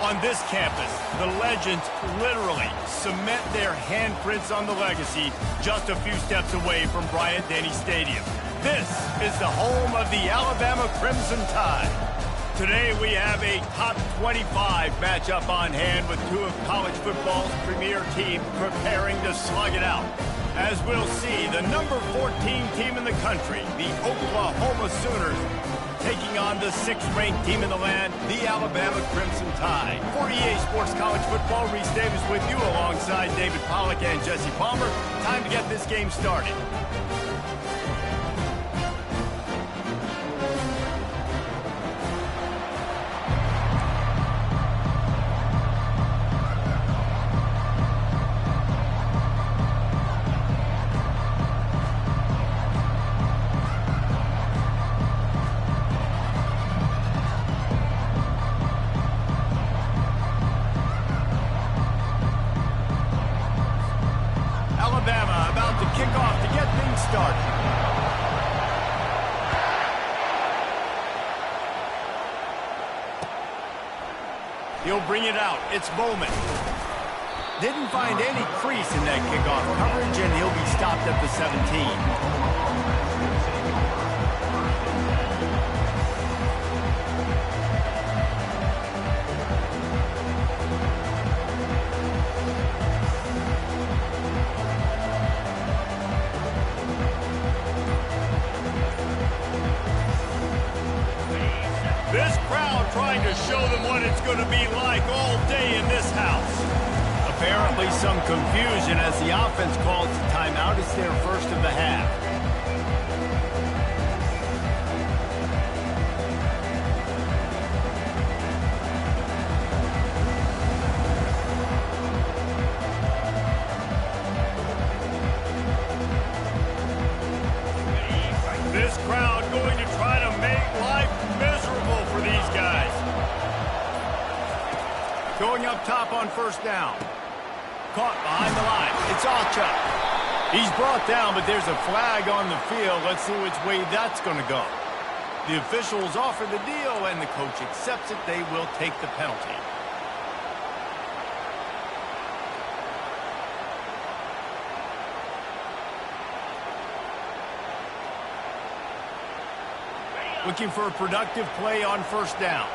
On this campus, the legends literally cement their handprints on the legacy just a few steps away from Bryant-Denny Stadium. This is the home of the Alabama Crimson Tide. Today we have a top 25 matchup on hand with two of college football's premier teams preparing to slug it out. As we'll see, the number 14 team in the country, the Oklahoma Sooners, taking on the 6th-ranked team in the land, the Alabama Crimson Tide. For EA Sports College Football, Reese Davis with you alongside David Pollack and Jesse Palmer. Time to get this game started. Alabama about to kick off to get things started. He'll bring it out. It's Bowman. Didn't find any crease in that kickoff coverage, and he'll be stopped at the 17. This crowd trying to show them what it's going to be like all day in this house. Apparently some confusion as the offense calls the timeout. It's their first of the half. This crowd going to try to make life miserable for these guys. Going up top on first down. Caught behind the line. It's Alchuk. He's brought down, but there's a flag on the field. Let's see which way that's going to go. The officials offer the deal, and the coach accepts it. They will take the penalty. Looking for a productive play on first down.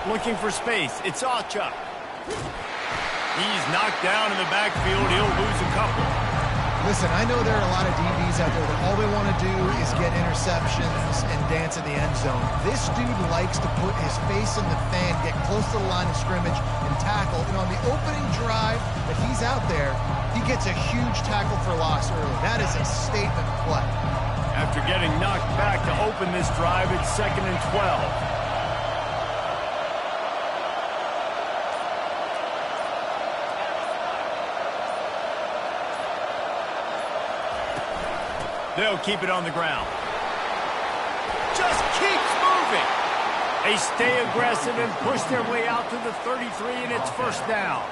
Looking for space. It's Alchuk. He's knocked down in the backfield. He'll lose a couple. Listen, I know there are a lot of DBs out there that all they want to do is get interceptions and dance in the end zone. This dude likes to put his face in the fan, get close to the line of scrimmage, and tackle. And on the opening drive that he's out there, he gets a huge tackle for loss early. That is a statement play. After getting knocked back to open this drive, it's 2nd and 12. They'll keep it on the ground. Just keeps moving. They stay aggressive and push their way out to the 33, and it's first down.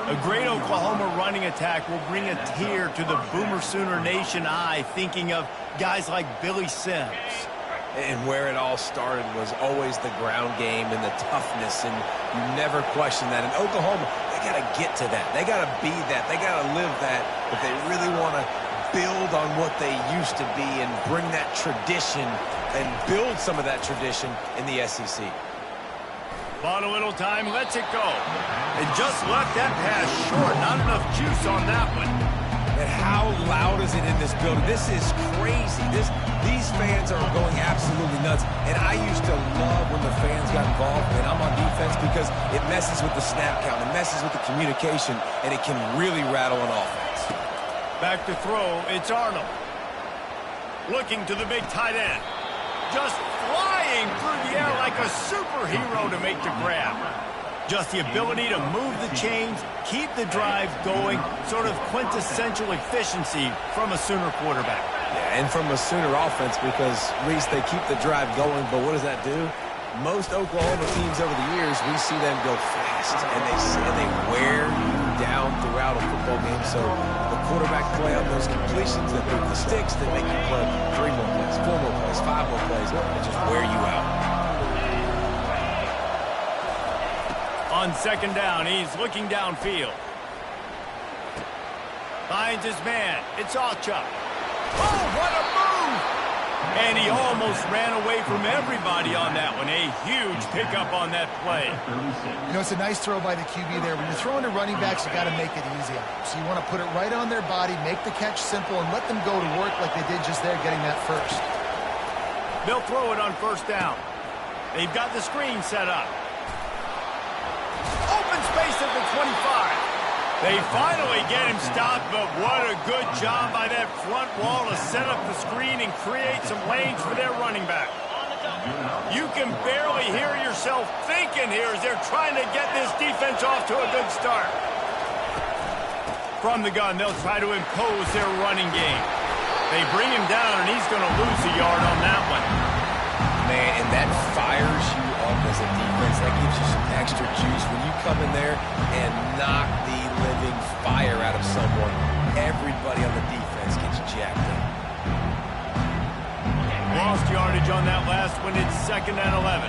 A great Oklahoma running attack will bring a tear to the Boomer Sooner Nation eye, thinking of guys like Billy Sims. And where it all started was always the ground game and the toughness, and you never question that. And Oklahoma, they got to get to that. They got to be that. They got to live that if they really want to build on what they used to be and bring that tradition and build some of that tradition in the SEC. Bought a little time, lets it go. And just left that pass short. Not enough juice on that one. And how loud is it in this building? This is crazy. These fans are going absolutely nuts. And I used to love when the fans got involved and I'm on defense because it messes with the snap count. It messes with the communication, and it can really rattle an offense. Back to throw, it's Arnold. Looking to the big tight end. Just flying through the air like a superhero to make the grab. Just the ability to move the chains, keep the drive going, sort of quintessential efficiency from a Sooner quarterback. Yeah, and from a Sooner offense, because, Reese, they keep the drive going, but what does that do? Most Oklahoma teams over the years, we see them go fast, and they wear you down throughout a football game. So the quarterback play on those completions, then move the sticks, then make you play 3 more plays, 4 more plays, 5 more plays, and just wear you out. On second down, he's looking downfield. Finds his man. It's Alchuk. Oh, what a move! And he almost ran away from everybody on that one. A huge pickup on that play. You know, it's a nice throw by the QB there. When you're throwing to running backs, you got to make it easy on them. So you want to put it right on their body, make the catch simple, and let them go to work like they did just there getting that first. They'll throw it on first down. They've got the screen set up. Open space at the 25. They finally get him stopped, but what a good job by that front wall to set up the screen and create some lanes for their running back. You can barely hear yourself thinking here as they're trying to get this defense off to a good start. From the gun, they'll try to impose their running game. They bring him down, and he's going to lose a yard on that one. Man, and that fires you up as a defense. That gives you some extra juice. When you come in there and knock the living fire out of someone, everybody on the defense gets jacked up. Lost yardage on that last one. It's 2nd and 11.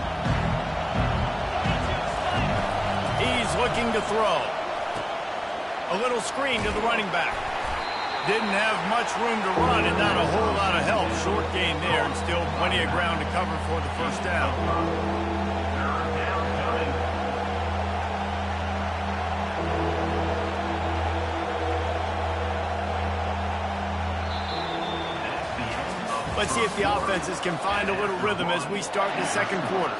He's looking to throw. A little screen to the running back. Didn't have much room to run and not a whole lot of help. Short gain there and still plenty of ground to cover for the first down. Let's see if the offenses can find a little rhythm as we start the second quarter.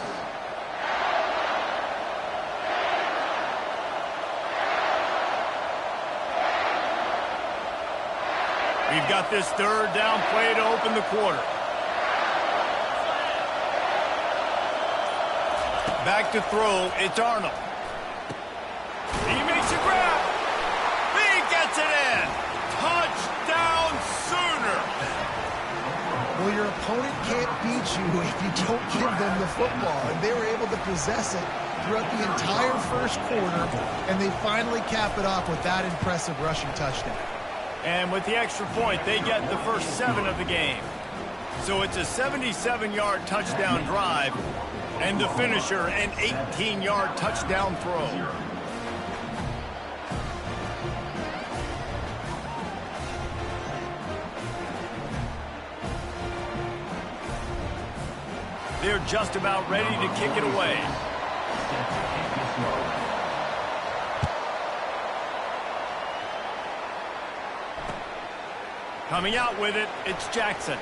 We've got this third down play to open the quarter. Back to throw, it's Arnold. He makes a grab. He gets it in. Touchdown Sooner. Well, your opponent can't beat you if you don't give them the football. And they were able to possess it throughout the entire first quarter, and they finally cap it off with that impressive rushing touchdown. And with the extra point, they get the first 7 of the game. So it's a 77-yard touchdown drive, and the finisher, an 18-yard touchdown throw. They're just about ready to kick it away. Coming out with it, it's Jackson.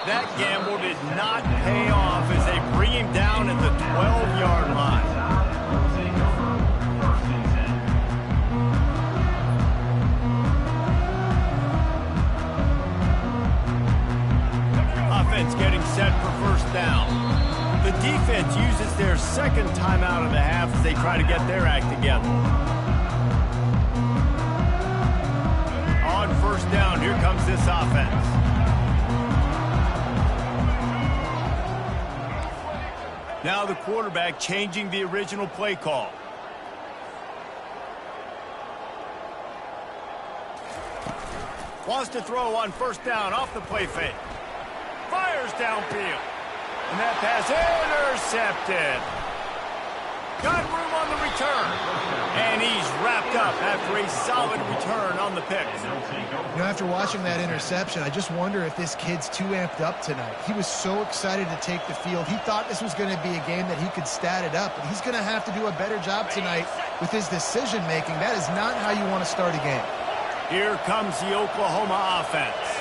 That gamble did not pay off as they bring him down at the 12-yard line. Offense getting set for first down. The defense uses their second timeout of the half as they try to get their act together. On first down, here comes this offense. Now the quarterback changing the original play call. Wants to throw on first down off the play fake. Fires downfield. And that pass intercepted. Got room on the return. And he's wrapped up after a solid return on the pick. You know, after watching that interception, I just wonder if this kid's too amped up tonight. He was so excited to take the field. He thought this was going to be a game that he could stat it up, but he's going to have to do a better job tonight with his decision-making. That is not how you want to start a game. Here comes the Oklahoma offense.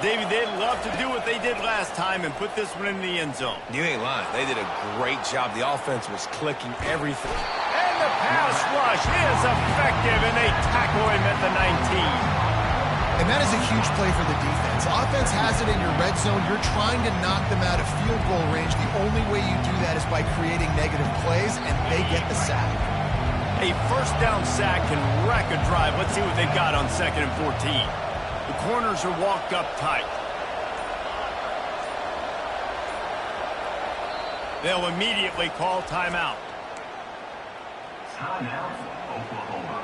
Davey, they'd love to do what they did last time and put this one in the end zone. You ain't lying. They did a great job. The offense was clicking everything. And the pass rush is effective, and they tackle him at the 19. And that is a huge play for the defense. Offense has it in your red zone. You're trying to knock them out of field goal range. The only way you do that is by creating negative plays, and they get the sack. A first down sack can wreck a drive. Let's see what they've got on 2nd and 14. The corners are walked up tight. They'll immediately call timeout. Timeout, Oklahoma.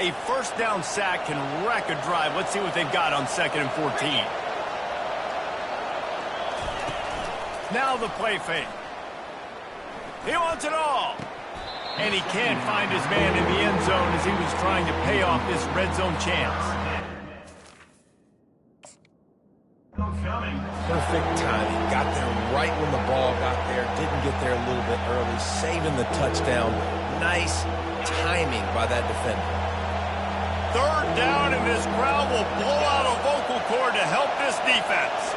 A first down sack can wreck a drive. Let's see what they've got on 2nd and 14. Now the play fake. He wants it all. And he can't find his man in the end zone as he was trying to pay off this red zone chance. Perfect timing. Got there right when the ball got there. Didn't get there a little bit early. Saving the touchdown. Nice timing by that defender. 3rd down, and this crowd will blow out a vocal cord to help this defense.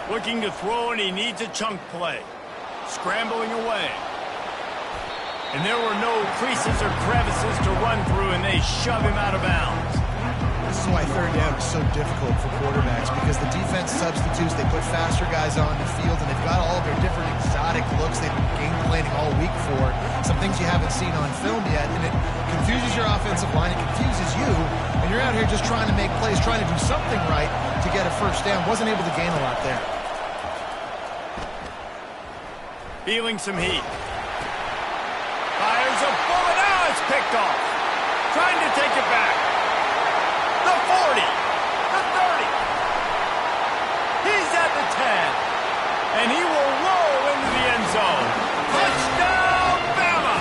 Looking to throw, and he needs a chunk play. Scrambling away. And there were no creases or crevices to run through, and they shove him out of bounds. This is why 3rd down is so difficult for quarterbacks, because the defense substitutes, they put faster guys on the field, and they've got all their different exotic looks they've been game planning all week for, some things you haven't seen on film yet, and it confuses your offensive line, it confuses you, and you're out here just trying to make plays, trying to do something right to get a first down. Wasn't able to gain a lot there. Feeling some heat. Fires a bullet. Now it's picked off. Trying to take it back. The 40. The 30. He's at the 10. And he will roll into the end zone. Touchdown, Bama!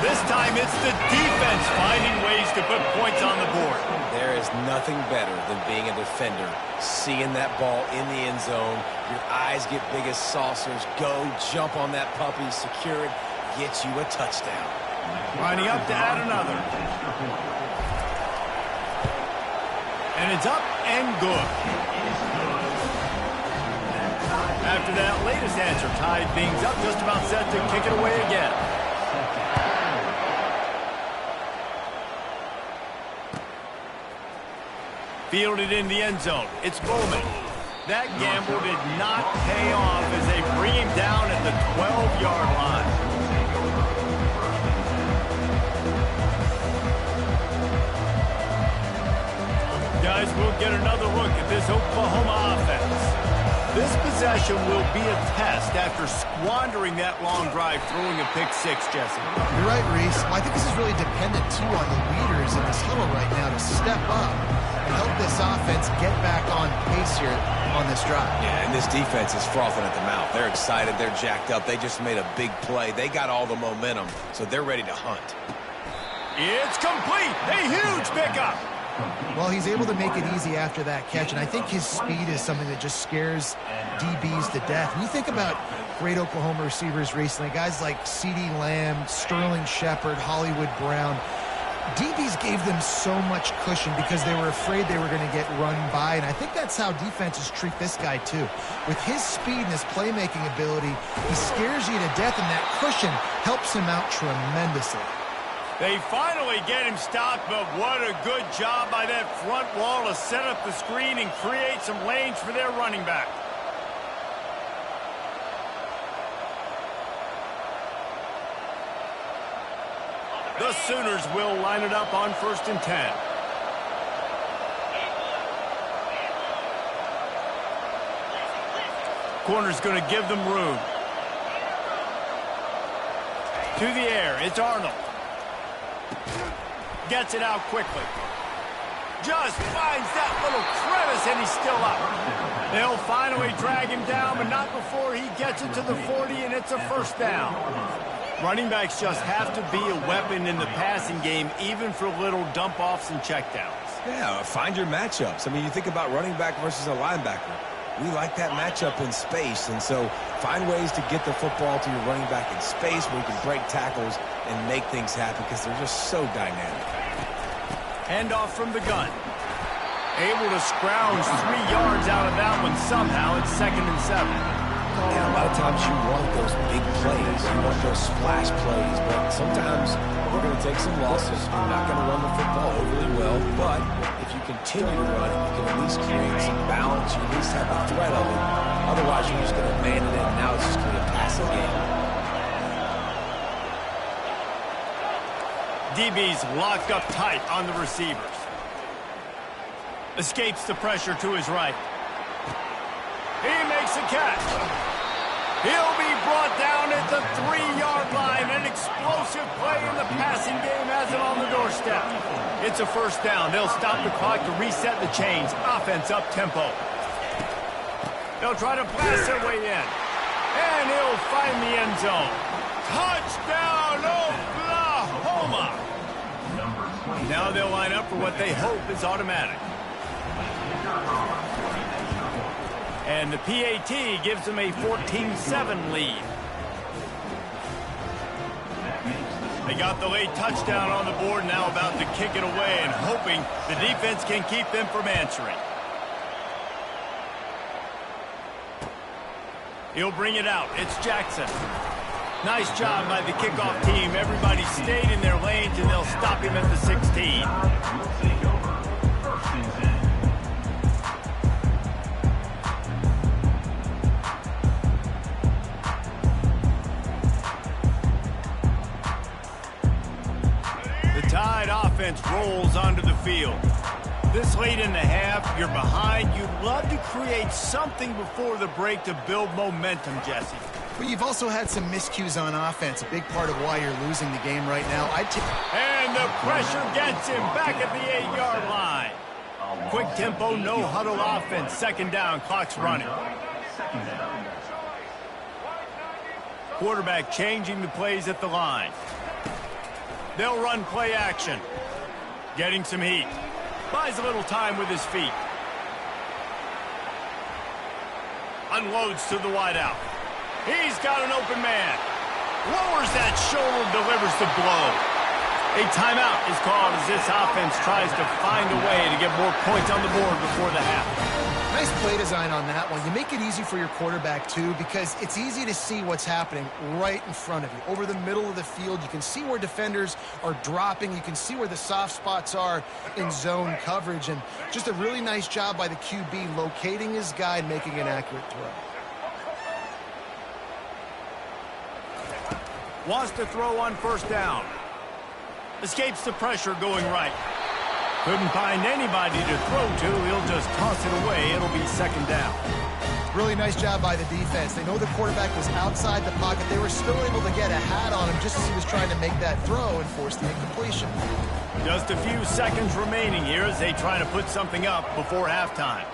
This time it's the defense finding ways to put points on the board. There is nothing better than being a defender. Seeing that ball in the end zone, your eyes get big as saucers. Go, jump on that puppy, secure it, get you a touchdown. Lining up to add another. And it's up and good. After that latest answer, tied things up, just about set to kick it away again. Fielded in the end zone. It's Bowman. That gamble did not pay off as they bring him down at the 12-yard line. Guys, we'll get another look at this Oklahoma offense. This possession will be a test after squandering that long drive, throwing a pick six, Jesse. You're right, Reese. Well, I think this is really dependent, too, on the leaders in this huddle right now to step up and help this offense get back on pace here on this drive. Yeah, and this defense is frothing at the mouth. They're excited. They're jacked up. They just made a big play. They got all the momentum, so they're ready to hunt. It's complete. A huge pickup. Well, he's able to make it easy after that catch, and I think his speed is something that just scares DBs to death. When you think about great Oklahoma receivers recently, guys like CeeDee Lamb, Sterling Shepard, Hollywood Brown, DBs gave them so much cushion because they were afraid they were going to get run by, and I think that's how defenses treat this guy too. With his speed and his playmaking ability, he scares you to death, and that cushion helps him out tremendously. They finally get him stopped, but what a good job by that front wall to set up the screen and create some lanes for their running back. The Sooners will line it up on 1st and 10. Corner's going to give them room. To the air, it's Arnold. Gets it out quickly. Just finds that little crevice, and he's still up. They'll finally drag him down, but not before he gets it to the 40, and it's a first down. Running backs just have to be a weapon in the passing game, even for little dump-offs and checkdowns. Yeah, find your matchups. I mean, you think about running back versus a linebacker. We like that matchup in space, and so find ways to get the football to your running back in space where you can break tackles and make things happen because they're just so dynamic. Handoff from the gun. Able to scrounge 3 yards out of that one somehow. It's 2nd and 7. Yeah, a lot of times you want those big plays. You want those splash plays, but sometimes we're going to take some losses. We're not going to run the football overly well, but if you continue to run it, you can at least create some balance. You at least have the threat of it. Otherwise, you're just going to man it in. Now it's just going to be a passing game. DB's locked up tight on the receivers. Escapes the pressure to his right. He makes a catch. He'll be brought down at the 3-yard line. An explosive play in the passing game has it on the doorstep. It's a first down. They'll stop the clock to reset the chains. Offense up tempo. They'll try to blast their way in. And he'll find the end zone. Touchdown, Oklahoma! Now they'll line up for what they hope is automatic. And the PAT gives them a 14-7 lead. They got the late touchdown on the board, now about to kick it away and hoping the defense can keep them from answering. He'll bring it out. It's Jackson. Nice job by the kickoff team. Everybody stayed in their lanes, and they'll stop him at the 16. The Tide offense rolls onto the field. This late in the half, you're behind. You'd love to create something before the break to build momentum, Jesse. But you've also had some miscues on offense, a big part of why you're losing the game right now. And the pressure gets him back at the 8-yard line. Quick tempo, no huddle offense. Second down, clock's running. Quarterback changing the plays at the line. They'll run play action. Getting some heat. Buys a little time with his feet. Unloads to the wideout. He's got an open man. Lowers that shoulder, delivers the blow. A timeout is called as this offense tries to find a way to get more points on the board before the half. Nice play design on that one. You make it easy for your quarterback, too, because it's easy to see what's happening right in front of you. Over the middle of the field, you can see where defenders are dropping. You can see where the soft spots are in zone coverage. And just a really nice job by the QB locating his guy and making an accurate throw. Wants to throw on first down. Escapes the pressure going right. Couldn't find anybody to throw to. He'll just toss it away. It'll be second down. Really nice job by the defense. They know the quarterback was outside the pocket. They were still able to get a hat on him just as he was trying to make that throw and force the incompletion. Just a few seconds remaining here as they try to put something up before halftime.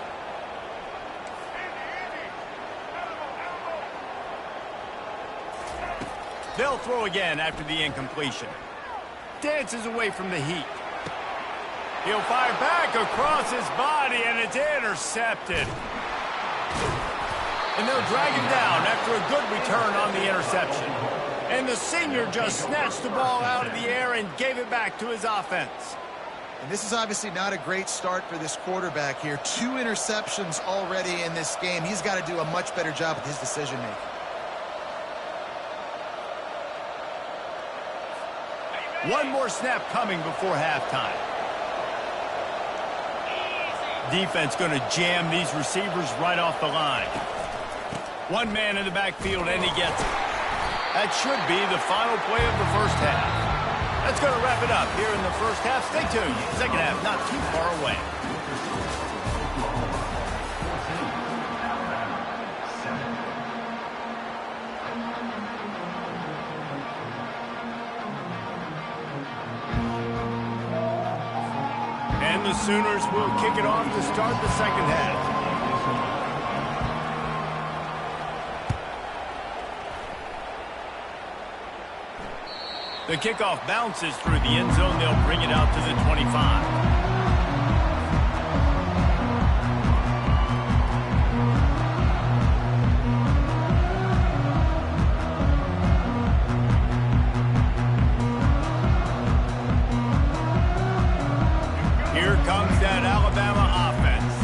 They'll throw again after the incompletion. Dances away from the heat. He'll fire back across his body, and it's intercepted. And they'll drag him down after a good return on the interception. And the senior just snatched the ball out of the air and gave it back to his offense. And this is obviously not a great start for this quarterback here. 2 interceptions already in this game. He's got to do a much better job with his decision-making. One more snap coming before halftime. Defense going to jam these receivers right off the line. One man in the backfield, and he gets it. That should be the final play of the first half. That's going to wrap it up here in the first half. Stay tuned. Second half not too far away. And the Sooners will kick it off to start the second half. The kickoff bounces through the end zone. They'll bring it out to the 25. Here comes that Alabama offense.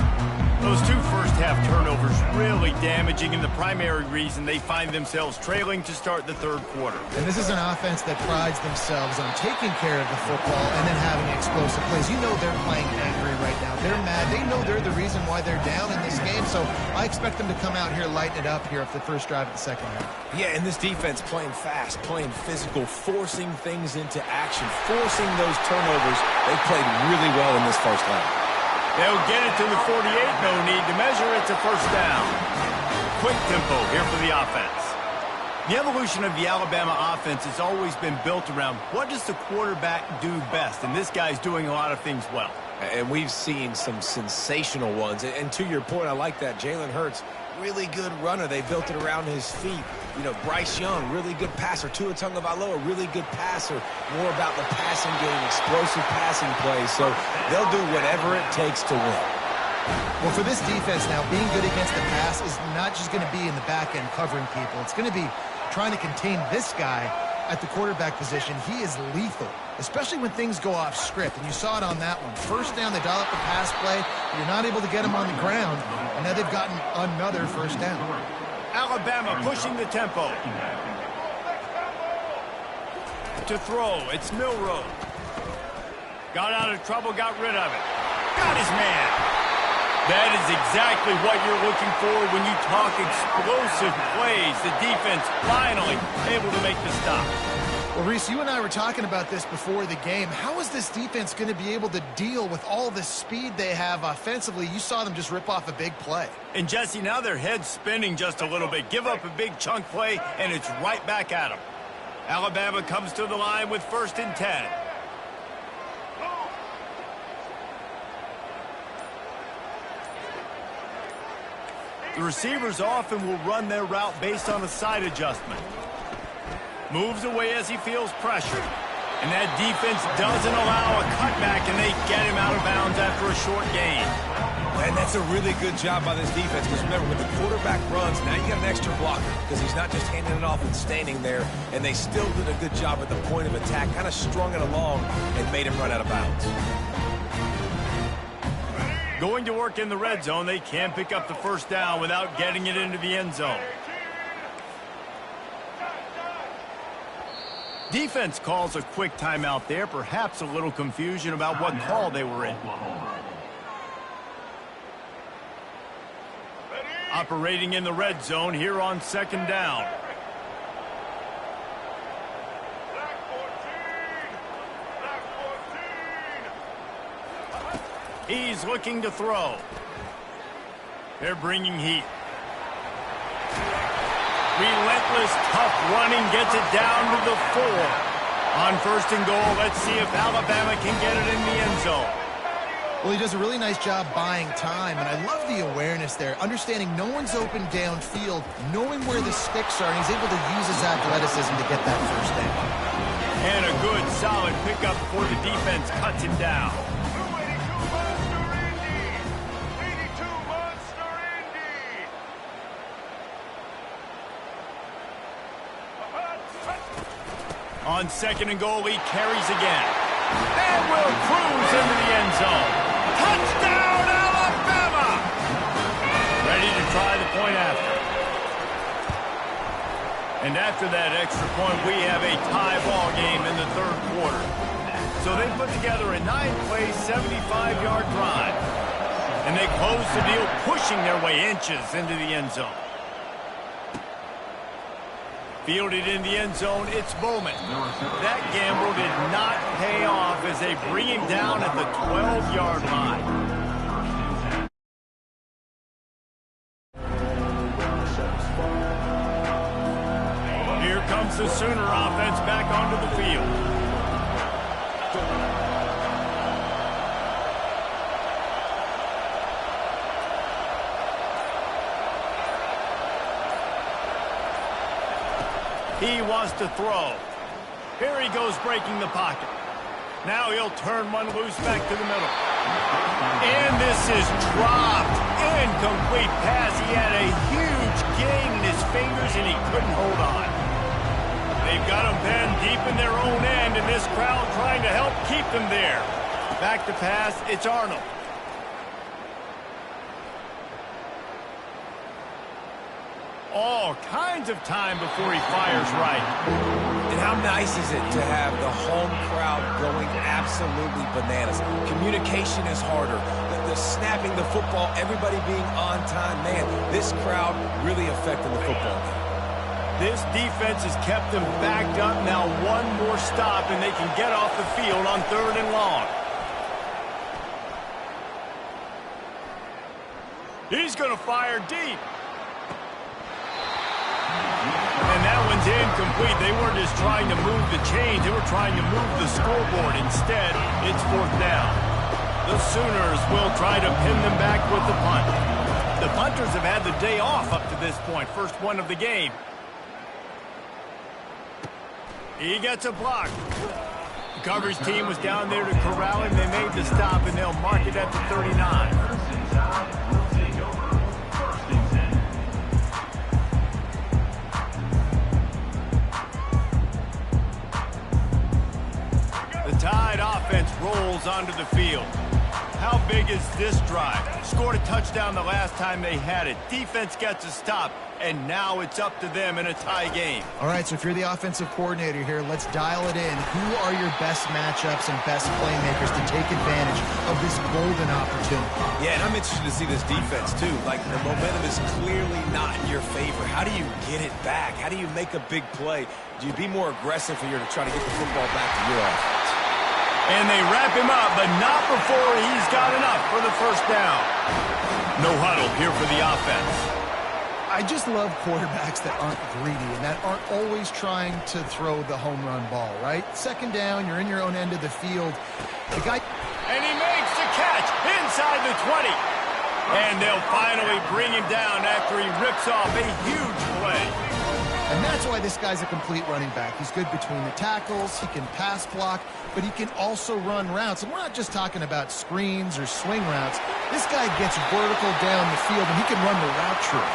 Those 2 first-half have turnovers really damaging and the primary reason they find themselves trailing to start the third quarter. And this is an offense that prides themselves on taking care of the football and then having explosive plays. You know they're playing angry right now. They're mad. They know they're the reason why they're down in this game, so I expect them to come out here, lighten it up here after the first drive of the second half. Yeah, and this defense playing fast, playing physical, forcing things into action, forcing those turnovers. They played really well in this first half. They'll get it to the 48, no need to measure. It's a first down. Quick tempo here for the offense. The evolution of the Alabama offense has always been built around what does the quarterback do best, and this guy's doing a lot of things well. And we've seen some sensational ones. And to your point, I like that. Jalen Hurts, really good runner. They built it around his feet. You know, Bryce Young, really good passer. Tua Tagovailoa, really good passer. More about the passing game, explosive passing plays. So they'll do whatever it takes to win. Well, for this defense now, being good against the pass is not just going to be in the back end covering people. It's going to be trying to contain this guy at the quarterback position. He is lethal, especially when things go off script. And you saw it on that one. First down, they dial up the pass play. You're not able to get him on the ground. And now they've gotten another first down. Alabama pushing the tempo. To throw, it's Milroe. Got out of trouble, got rid of it. Got his man. That is exactly what you're looking for when you talk explosive plays. The defense finally able to make the stop. Well, Reese, you and I were talking about this before the game. How is this defense going to be able to deal with all the speed they have offensively? You saw them just rip off a big play. And, Jesse, now their head's spinning just a little bit. Give up a big chunk play, and it's right back at them. Alabama comes to the line with 1st and 10. The receivers often will run their route based on a side adjustment. Moves away as he feels pressure. And that defense doesn't allow a cutback, and they get him out of bounds after a short gain. And that's a really good job by this defense, because remember, when the quarterback runs, now you got an extra blocker, because he's not just handing it off and standing there, and they still did a good job at the point of attack, kind of strung it along and made him run out of bounds. Going to work in the red zone, they can't pick up the first down without getting it into the end zone. Defense calls a quick timeout there, perhaps a little confusion about what call they were in. Operating in the red zone here on 2nd down. He's looking to throw. They're bringing heat. Relentless, tough running gets it down to the 4. On 1st and goal, let's see if Alabama can get it in the end zone. Well, he does a really nice job buying time, and I love the awareness there, understanding no one's open downfield, knowing where the sticks are, and he's able to use his athleticism to get that first down. And a good, solid pickup before the defense cuts him down. On 2nd and goal, he carries again. And will cruise into the end zone. Touchdown, Alabama! Ready to try the point after. And after that extra point, we have a tie ball game in the 3rd quarter. So they put together a 9-play, 75-yard drive. And they close the deal, pushing their way inches into the end zone. Fielded in the end zone, it's Bowman. That gamble did not pay off as they bring him down at the 12-yard line. Here comes the Sooner offense back onto the field. He wants to throw. Here he goes breaking the pocket. Now he'll turn one loose back to the middle. And this is dropped. Incomplete pass. He had a huge gain in his fingers and he couldn't hold on. They've got him pinned deep in their own end, and this crowd trying to help keep them there. Back to pass, it's Arnold. all kinds of time before he fires right. And how nice is it to have the home crowd going absolutely bananas? Communication is harder. The snapping the football, everybody being on time. Man, this crowd really affecting the football game. This defense has kept them backed up. Now one more stop, and they can get off the field on 3rd and long. He's going to fire deep. And that one's incomplete. They weren't just trying to move the chains. They were trying to move the scoreboard. Instead, it's 4th down. The Sooners will try to pin them back with the punt. The punters have had the day off up to this point. First one of the game. He gets a block. The coverage team was down there to corral him. They made the stop, and they'll mark it at the 39. The Tide offense rolls onto the field. How big is this drive? Scored a touchdown the last time they had it. Defense gets a stop, and now it's up to them in a tie game. All right, so if you're the offensive coordinator here, let's dial it in. Who are your best matchups and best playmakers to take advantage of this golden opportunity? Yeah, and I'm interested to see this defense, too. Like, the momentum is clearly not in your favor. How do you get it back? How do you make a big play? Do you be more aggressive here to try to get the football back to your offense? And they wrap him up, but not before he's got enough for the first down. No huddle here for the offense. I just love quarterbacks that aren't greedy and that aren't always trying to throw the home run ball, right? 2nd down, you're in your own end of the field. The guy... And he makes the catch inside the 20. And they'll finally bring him down after he rips off a huge play. And that's why this guy's a complete running back. He's good between the tackles, he can pass block, but he can also run routes. And we're not just talking about screens or swing routes. This guy gets vertical down the field, and he can run the route tree.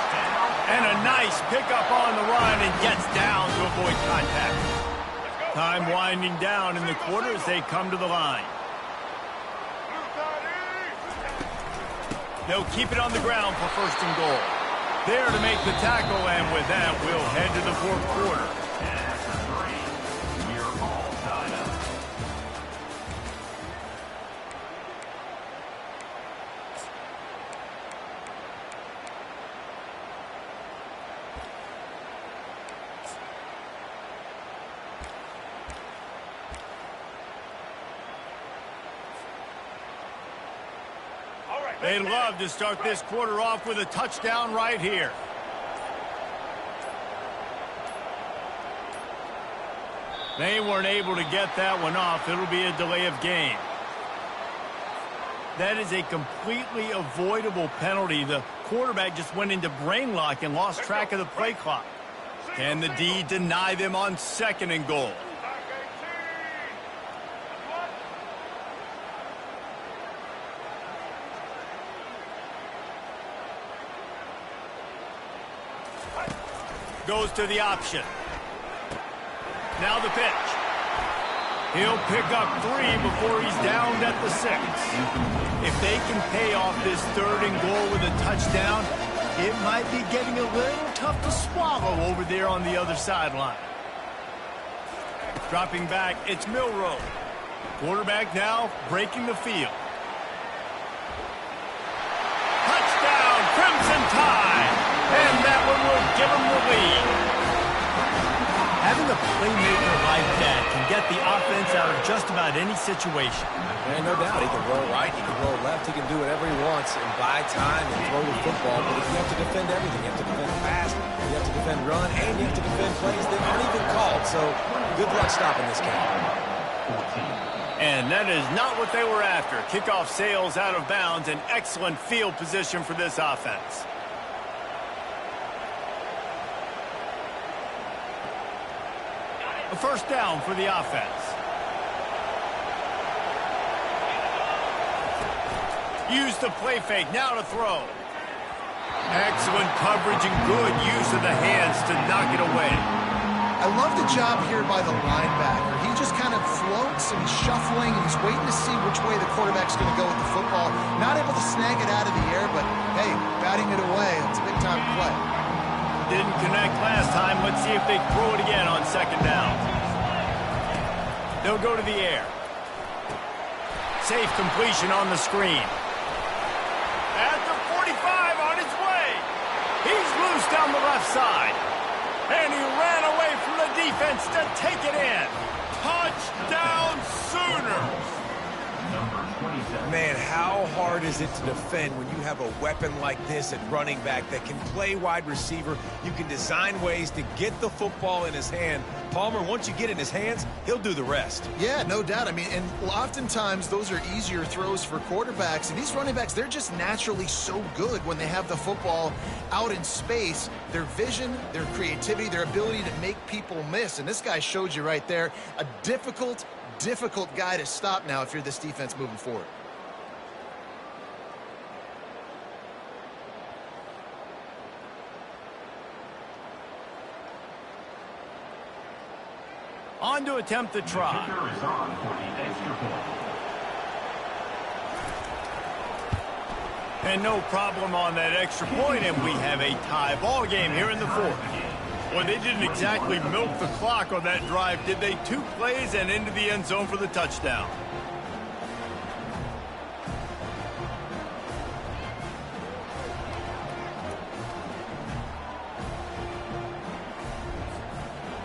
And a nice pickup on the run and gets down to avoid contact. Time winding down in the quarter as they come to the line. They'll keep it on the ground for 1st and goal. There to make the tackle, and with that, we'll head to the 4th quarter. They'd love to start this quarter off with a touchdown right here. They weren't able to get that one off. It'll be a delay of game. That is a completely avoidable penalty. The quarterback just went into brain lock and lost track of the play clock. Can the D deny them on 2nd and goal? Goes to the option. Now the pitch. He'll pick up 3 before he's downed at the 6. If they can pay off this 3rd and goal with a touchdown, it might be getting a little tough to swallow over there on the other sideline. Dropping back, it's Milroe. Quarterback now breaking the field. Touchdown, Crimson Tide! And that one will give him the lead. Having a playmaker like that can get the offense out of just about any situation. And no doubt, he can roll right, he can roll left, he can do whatever he wants and buy time and throw the football. But you have to defend everything. You have to defend pass, you have to defend run, and you have to defend plays that aren't even called. So good luck stopping this game. And that is not what they were after. Kickoff sails out of bounds, an excellent field position for this offense. A 1st down for the offense. Use the play fake, now to throw. Excellent coverage and good use of the hands to knock it away. I love the job here by the linebacker. He just kind of floats and he's shuffling and he's waiting to see which way the quarterback's going to go with the football. Not able to snag it out of the air, but hey, batting it away, it's a big time play. didn't connect last time. Let's see if they throw it again on second down. They'll go to the air. Safe completion on the screen. At the 45 on his way. He's loose down the left side. And he ran away from the defense to take it in. Touchdown Sooners! Man, how hard is it to defend when you have a weapon like this at running back that can play wide receiver? You can design ways to get the football in his hand. Palmer, once you get it in his hands, he'll do the rest. Yeah, no doubt. I mean, and oftentimes those are easier throws for quarterbacks. And these running backs, they're just naturally so good when they have the football out in space. Their vision, their creativity, their ability to make people miss. And this guy showed you right there, a difficult guy to stop now if you're this defense moving forward. On to attempt the try. And no problem on that extra point, and we have a tie ball game here in the fourth. Well, they didn't exactly milk the clock on that drive, did they? 2 plays and into the end zone for the touchdown.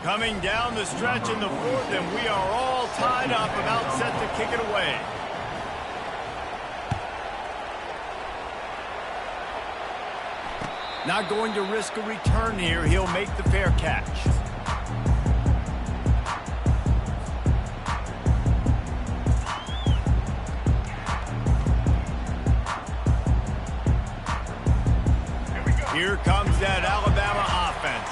Coming down the stretch in the fourth, and we are all tied up, about set to kick it away. Not going to risk a return here. He'll make the fair catch. Here comes that Alabama offense.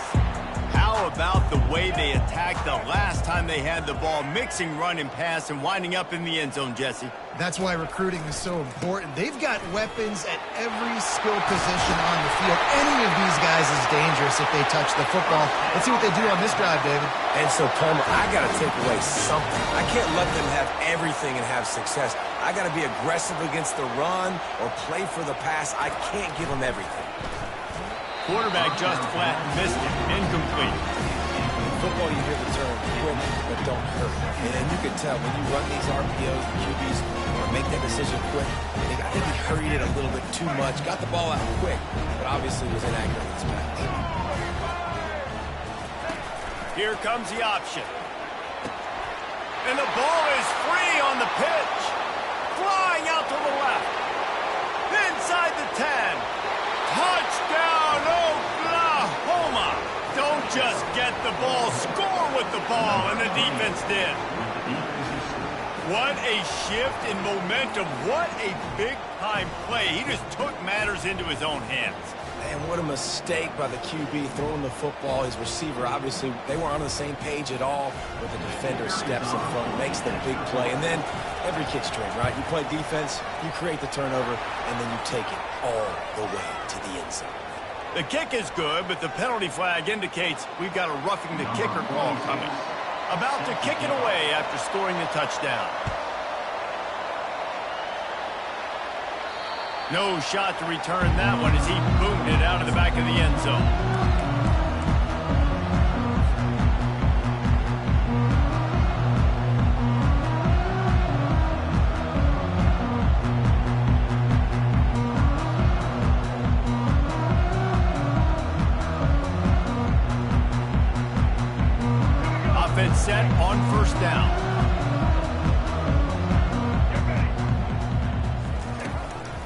How about the way they attacked the last time they had the ball, mixing run and pass and winding up in the end zone, Jesse? That's why recruiting is so important. They've got weapons at every skill position on the field. Any of these guys is dangerous if they touch the football. Let's see what they do on this drive, David. And so, Palmer, I got to take away something. I can't let them have everything and have success. I got to be aggressive against the run or play for the pass. I can't give them everything. Quarterback just flat missed it. Incomplete. In football, you hear the term quick, but don't hurt. And you can tell when you run these RPOs, the QBs make that decision quick. I think he hurried it a little bit too much. Got the ball out quick, but obviously was inaccurate in his pass. Here comes the option. And the ball is free on the pitch. Flying out to the left. Inside the 10. Touchdown, Oklahoma! Don't just get the ball, score with the ball, and the defense did. What a shift in momentum. What a big-time play. He just took matters into his own hands. And what a mistake by the QB throwing the football. His receiver, obviously, they weren't on the same page at all, but the defender steps in front, makes the big play, and then every kid's trained, right? You play defense, you create the turnover, and then you take it all the way to the end zone. The kick is good, but the penalty flag indicates we've got a roughing the kicker call coming. About to kick it away after scoring the touchdown. No shot to return that one as he boomed it out of the back of the end zone. Offense set on first down.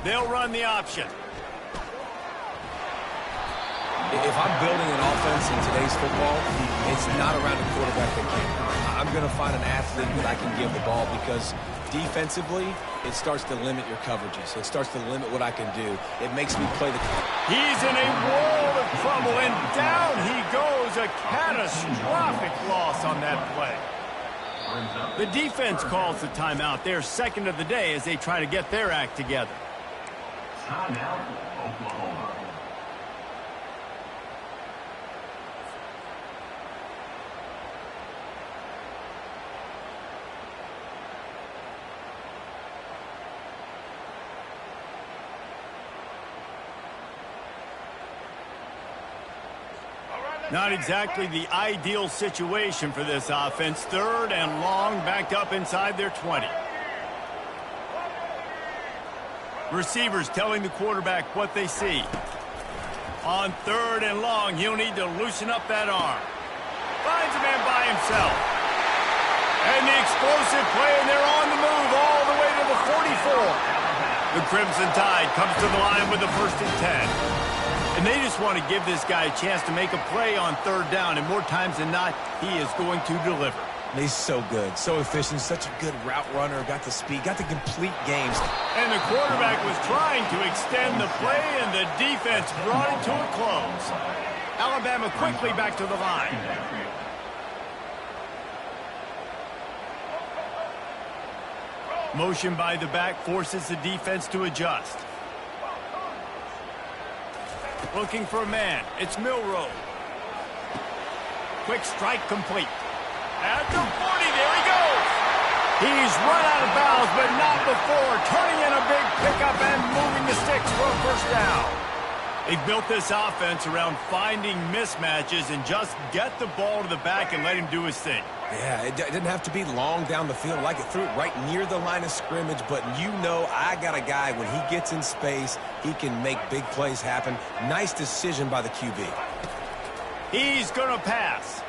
They'll run the option. If I'm building an offense in today's football, it's not around a quarterback that can. I'm going to find an athlete that I can give the ball because defensively, it starts to limit your coverages. It starts to limit what I can do. It makes me play the... He's in a world of trouble, and down he goes. A catastrophic loss on that play. The defense calls the timeout. They're second of the day as they try to get their act together. Timeout, Oklahoma. Not exactly the ideal situation for this offense. 3rd and long, backed up inside their 20. Receivers telling the quarterback what they see. On 3rd and long, he'll need to loosen up that arm. Finds a man by himself. And the explosive play, and they're on the move all the way to the 44. The Crimson Tide comes to the line with the 1st and 10. And they just want to give this guy a chance to make a play on 3rd down, and more times than not, he is going to deliver. He's so good, so efficient, such a good route runner, got the speed, got the complete games. And the quarterback was trying to extend the play, and the defense brought it to a close. Alabama quickly back to the line. Motion by the back forces the defense to adjust. Looking for a man. It's Milroe. Quick strike complete. At the 40, there he goes. He's run out of bounds, but not before turning in a big pickup and moving the sticks for a 1st down. They've built this offense around finding mismatches and just get the ball to the back and let him do his thing. Yeah, it didn't have to be long down the field. Like it threw it right near the line of scrimmage, but you know I got a guy, when he gets in space, he can make big plays happen. Nice decision by the QB. He's going to pass.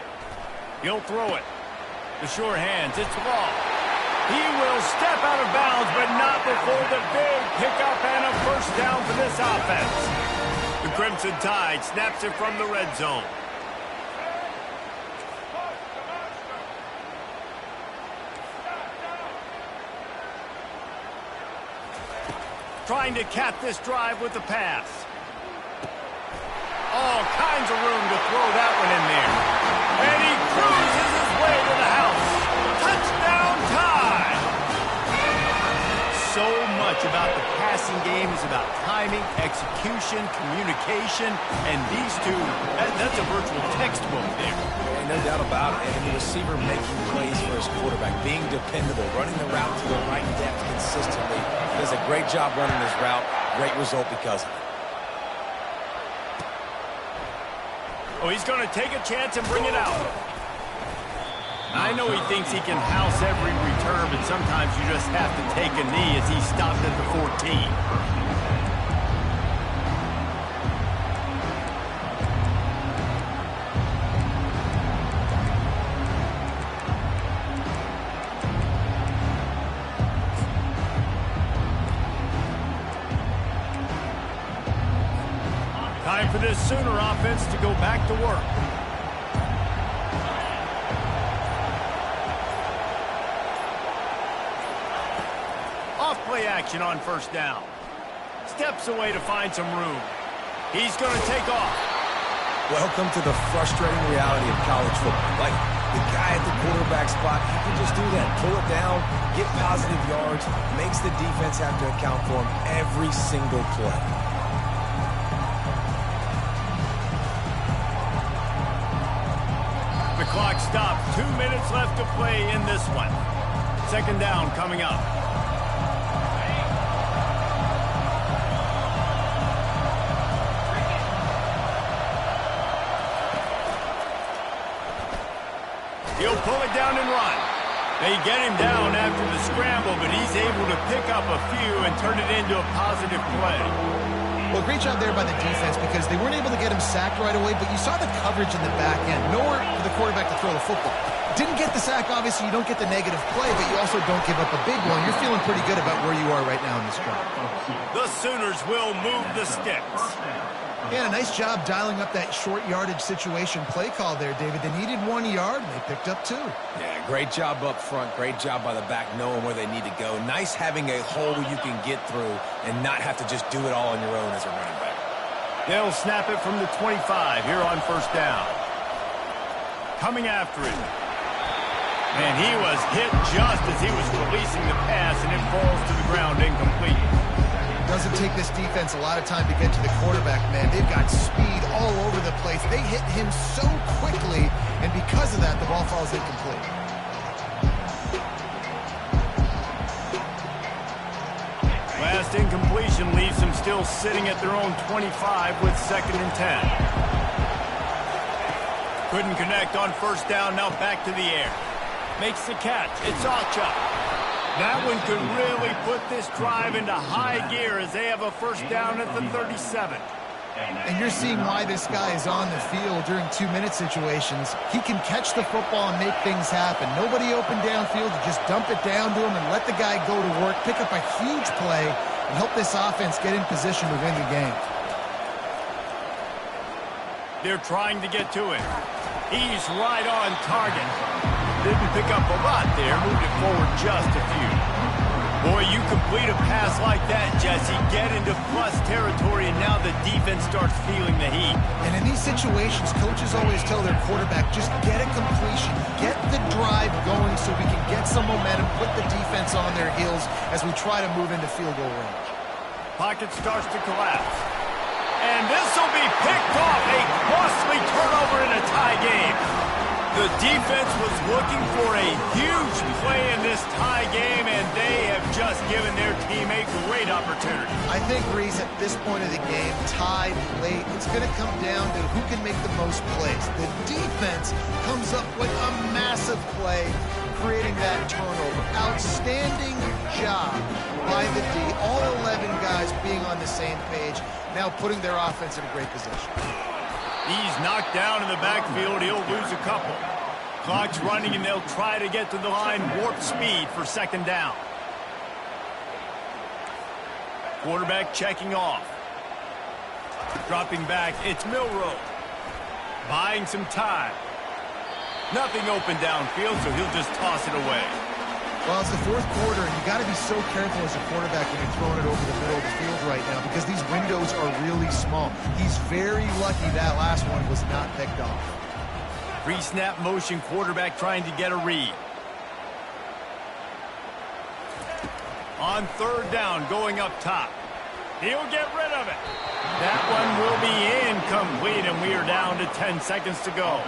He'll throw it. The sure hands, it's Law. He will step out of bounds, but not before the big pickup and a 1st down for this offense. The Crimson Tide snaps it from the red zone. Trying to cap this drive with the pass. All kinds of room to throw that one in there. And he cruises his way to the house. Touchdown Tide! So much about the passing game is about timing, execution, communication, and these two, that's a virtual textbook there. Yeah, no doubt about it. And the receiver making plays for his quarterback, being dependable, running the route to the right depth consistently. Does a great job running his route. Great result because of it. Oh, he's going to take a chance and bring it out. I know he thinks he can house every return, but sometimes you just have to take a knee as he stopped at the 14. Time for this Sooner offense to go back to work. Off-play action on 1st down. Steps away to find some room. He's going to take off. Welcome to the frustrating reality of college football. Like, the guy at the quarterback spot, he can just do that. Pull it down, get positive yards, makes the defense have to account for him every single play. The clock stopped. 2 minutes left to play in this one. 2nd down coming up. He'll pull it down and run. They get him down after the scramble, but he's able to pick up a few and turn it into a positive play. Well, great job there by the defense because they weren't able to get him sacked right away, but you saw the coverage in the back end. Nowhere for the quarterback to throw the football. Didn't get the sack, obviously. You don't get the negative play, but you also don't give up a big one. You're feeling pretty good about where you are right now in this drive. The Sooners will move the sticks. Yeah, nice job dialing up that short yardage situation play call there, David. They needed 1 yard, and they picked up 2. Yeah, great job up front. Great job by the back knowing where they need to go. Nice having a hole you can get through and not have to just do it all on your own as a running back. They'll snap it from the 25 here on 1st down. Coming after it. And he was hit just as he was releasing the pass, and it falls to the ground incomplete. Doesn't take this defense a lot of time to get to the quarterback, man. They've got speed all over the place. They hit him so quickly, and because of that, the ball falls incomplete. Last incompletion leaves them still sitting at their own 25 with 2nd and 10. Couldn't connect on first down. Now back to the air. Makes the catch. It's Ocha. That one could really put this drive into high gear as they have a first down at the 37. And you're seeing why this guy is on the field during 2-minute situations. He can catch the football and make things happen. Nobody open downfield. You just dump it down to him and let the guy go to work, pick up a huge play, and help this offense get in position to win the game. They're trying to get to him. He's right on target. Didn't pick up a lot there. Moved it forward just a few. Boy, you complete a pass like that, Jesse, get into plus territory, and now the defense starts feeling the heat. And in these situations, coaches always tell their quarterback, just get a completion, get the drive going so we can get some momentum, put the defense on their heels as we try to move into field goal range. Pocket starts to collapse. And this will be picked off, a costly turnover in a tie game. The defense was looking for a huge play in this tie game, and they have just given their team a great opportunity. I think, Reese, at this point of the game, tied late, it's going to come down to who can make the most plays. The defense comes up with a massive play, creating that turnover. Outstanding job by the D. All 11 guys being on the same page, now putting their offense in a great position. He's knocked down in the backfield. He'll lose a couple. Clock's running, and they'll try to get to the line warp speed for second down. Quarterback checking off. Dropping back, it's Milroe. Buying some time. Nothing open downfield, so he'll just toss it away. Well, it's the fourth quarter, and you got to be so careful as a quarterback when you're throwing it over the middle of the field right now because these windows are really small. He's very lucky that last one was not picked off. Pre-snap motion, quarterback trying to get a read. On third down, going up top. He'll get rid of it. That one will be incomplete, and we are down to 10 seconds to go.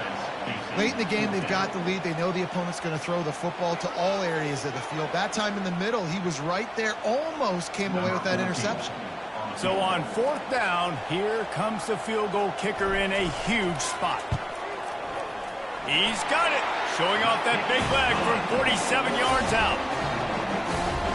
Late in the game, they've got the lead. They know the opponent's going to throw the football to all areas of the field. That time in the middle, he was right there, almost came away with that interception. So on fourth down, here comes the field goal kicker in a huge spot. He's got it, showing off that big leg from 47 yards out.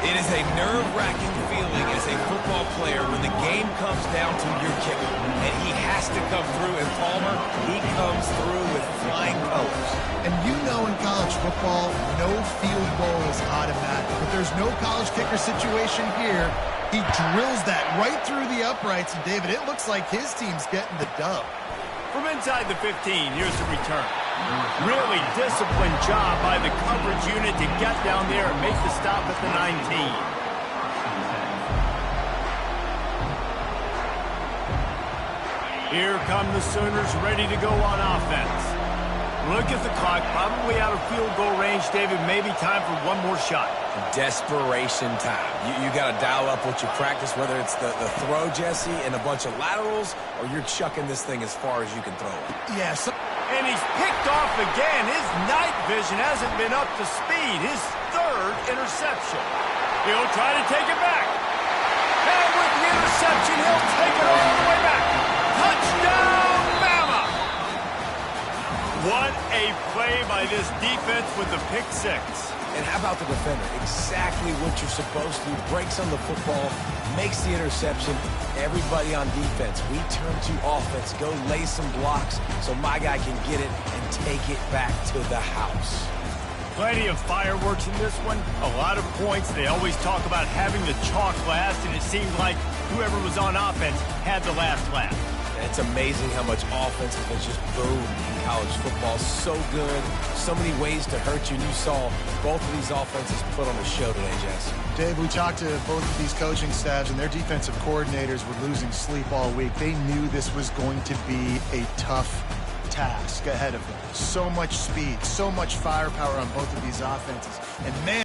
It is a nerve-wracking feeling as a football player when the game comes down to your kicker, and he has to come through. And Palmer, he comes through with flying colors. And you know in college football, no field goal is automatic. But there's no college kicker situation here. He drills that right through the uprights, and David, it looks like his team's getting the dub. From inside the 15, here's the return. Really disciplined job by the coverage unit to get down there and make the stop at the 19. Here come the Sooners ready to go on offense. Look at the clock, probably out of field goal range, David. Maybe time for one more shot. Desperation time. You got to dial up what you practice, whether it's the throw, Jesse, and a bunch of laterals, or you're chucking this thing as far as you can throw it. Yes. And he's picked off again. His night vision hasn't been up to speed. His third interception. He'll try to take it back. And with the interception, he'll take it all the way back. Touchdown, Bama! What a play by this defense with the pick six. And how about the defender? Exactly what you're supposed to do. Breaks on the football, makes the interception. Everybody on defense, we turn to offense. Go lay some blocks so my guy can get it and take it back to the house. Plenty of fireworks in this one. A lot of points. They always talk about having the chalk last, and it seemed like whoever was on offense had the last laugh. It's amazing how much offense has just boomed in college football. So good. So many ways to hurt you. And you saw both of these offenses put on a show today, Jess. Dave, we talked to both of these coaching staffs, and their defensive coordinators were losing sleep all week. They knew this was going to be a tough task ahead of them. So much speed, so much firepower on both of these offenses. And man,